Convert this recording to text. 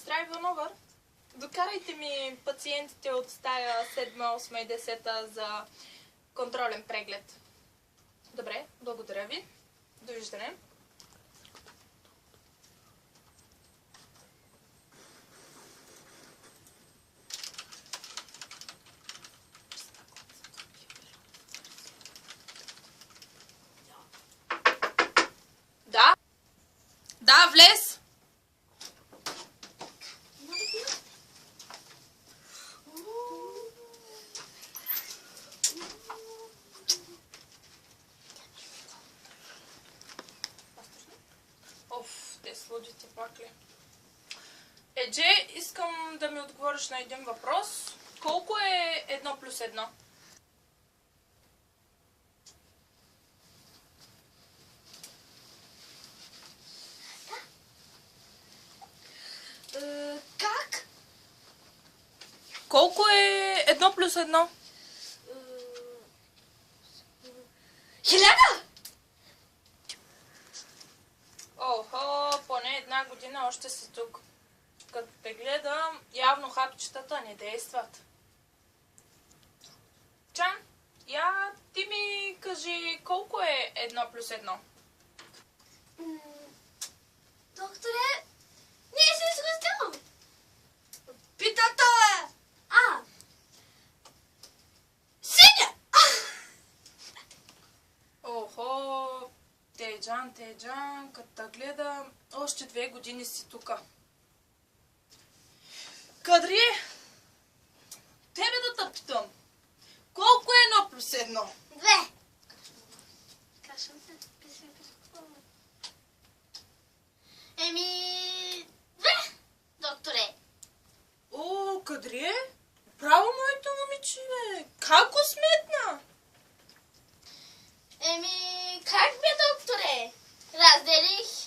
Сестра Иванова, докарайте ми пациентите от стая 7, 8 и 10 за контролен преглед. Добре, благодаря ви. Довиждане. Да? Да, влез! Оф, те слудите пак ли? Едже, искам да ми отговориш на един въпрос. Колко е 1 плюс 1? Как? Колко е 1 плюс 1? 1000! Охо, поне една година още си тук. Като те гледам, явно хапчетата не действат. Чан, я ти ми кажи колко е 1 плюс 1? Докторе, ние се изгостявам. Питата е. Синя! Охо, Теджан, като те гледам, още 2 години си тука. Кадрие, тебе да те питам. Колко е 1 плюс 1? 2. Кашам се. Еми... 2, докторе. О, Кадрие, право моето момиче, бе. Как го сметна? Еми... Как бе, докторе? Разделих